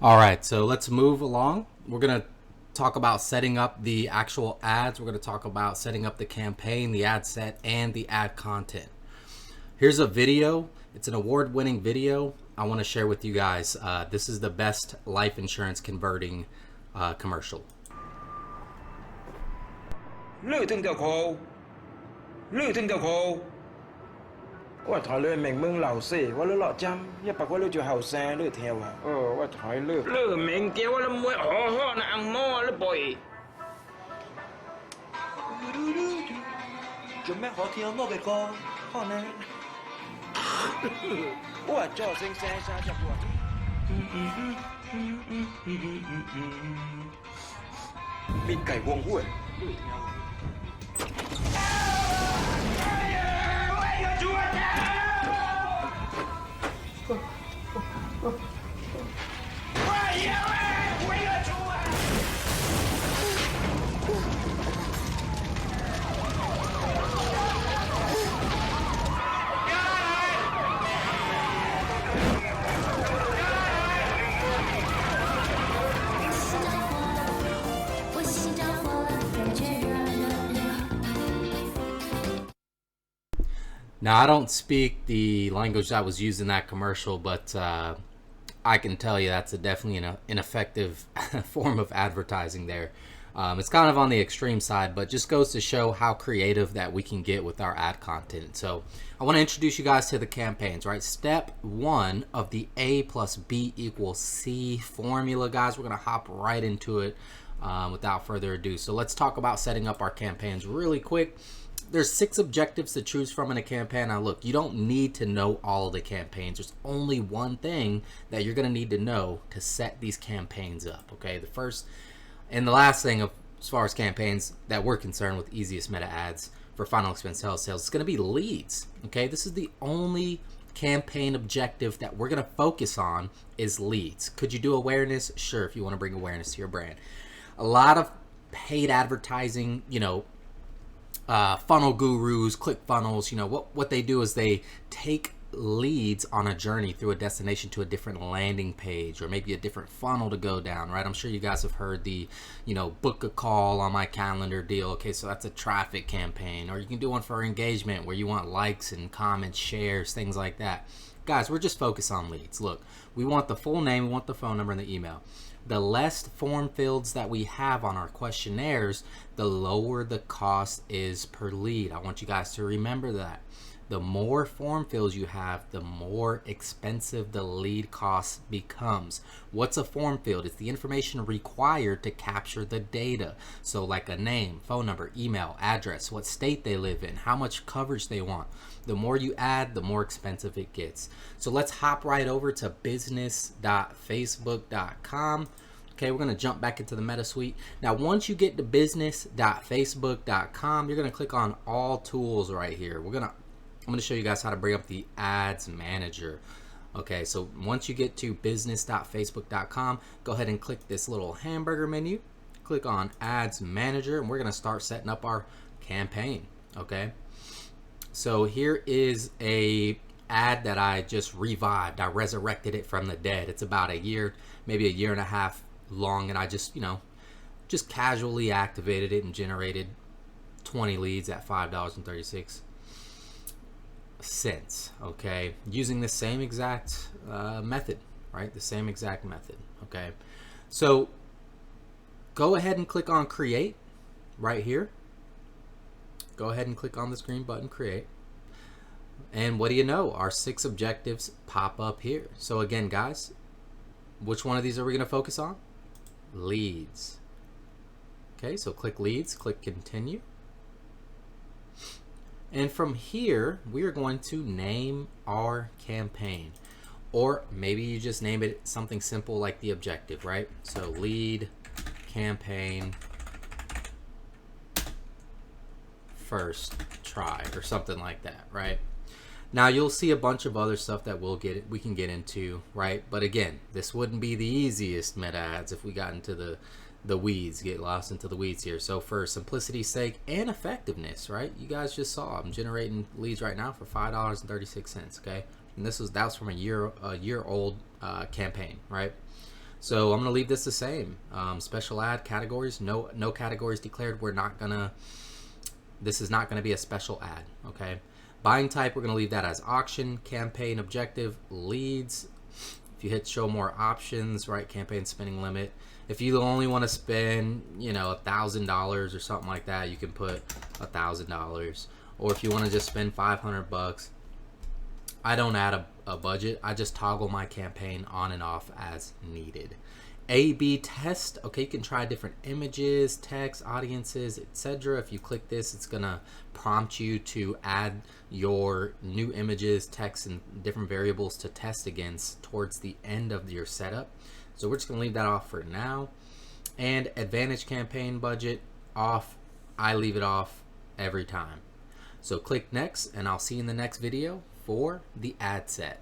All right, so let's move along. We're going to talk about setting up the actual ads. We're going to talk about setting up the campaign, the ad set, and the ad content. Here's a video. It's an award-winning video I want to share with you guys. This is the best life insurance converting commercial. 你聽就好，你聽就好。我睇你明明老死，我你落針，一百個你做後生，你聽話。我睇你。你明叫我你唔會好好那按摩你背。做咩好聽我嘅歌？好呢？我做聲聲聲就過。面計黃會。 Now, I don't speak the language that was used in that commercial, but I can tell you that's definitely an ineffective form of advertising there. It's kind of on the extreme side, but just goes to show how creative that we can get with our ad content. So I want to introduce you guys to the campaigns, right? Step one of the A plus B equals C formula, guys. We're going to hop right into it without further ado. So let's talk about setting up our campaigns really quick. There's 6 objectives to choose from in a campaign. Now look, you don't need to know all of the campaigns. There's only one thing that you're going to need to know to set these campaigns up, okay? The first and the last thing as far as campaigns that we're concerned with easiest meta ads for final expense sales is going to be leads, okay? This is the only campaign objective that we're going to focus on is leads. Could you do awareness? Sure, if you want to bring awareness to your brand. A lot of paid advertising, you know, funnel gurus, ClickFunnels, you know, what they do is they take leads on a journey through a destination to a different landing page or maybe a different funnel to go down, right? I'm sure you guys have heard the, you know, book a call on my calendar deal. Okay, so that's a traffic campaign. Or you can do one for engagement where you want likes and comments, shares, things like that. Guys, we're just focused on leads. Look, we want the full name, we want the phone number and the email. The less form fields that we have on our questionnaires, the lower the cost is per lead. I want you guys to remember that. The more form fields you have, the more expensive the lead cost becomes. What's a form field? It's the information required to capture the data. So like a name, phone number, email, address, what state they live in, how much coverage they want. The more you add, the more expensive it gets. So let's hop right over to business.facebook.com. Okay, we're going to jump back into the Meta Suite. Now, once you get to business.facebook.com, you're going to click on all tools right here. I'm going to show you guys how to bring up the ads manager. Okay, so once you get to business.facebook.com, go ahead and click this little hamburger menu. Click on ads manager, and we're going to start setting up our campaign. Okay, so here is a ad that I just revived. I resurrected it from the dead. It's about a year, maybe a year and a half long, and I just, you know, just casually activated it and generated 20 leads at $5.36. Okay, using the same exact method, right? The same exact method. Okay, so go ahead and click on create right here. Go ahead and click on this green button, create. And what do you know? Our 6 objectives pop up here. So again, guys, which one of these are we going to focus on? Leads. Okay, so click leads, click continue. And from here, we are going to name our campaign. Or maybe you just name it something simple like the objective, right? So lead campaign first try or something like that, right? Now you'll see a bunch of other stuff that we can get into, right? But again, this wouldn't be the easiest meta ads if we got into the weeds, get lost into the weeds here. So for simplicity's sake and effectiveness, right? You guys just saw I'm generating leads right now for $5.36, okay? And that was from a year old campaign, right? So I'm gonna leave this the same. Special ad categories, no categories declared. This is not gonna be a special ad, okay? Buying type, we're gonna leave that as auction. Campaign objective, leads. If you hit show more options, right, campaign spending limit. If you only want to spend, you know, $1,000 or something like that, you can put $1,000. Or if you want to just spend $500, I don't add a budget. I just toggle my campaign on and off as needed. A/B test. Okay, you can try different images, text, audiences, etc. If you click this, it's gonna prompt you to add your new images, text, and different variables to test against towards the end of your setup. So we're just gonna leave that off for now. And advantage campaign budget off. I leave it off every time. So click next, and I'll see you in the next video for the ad set.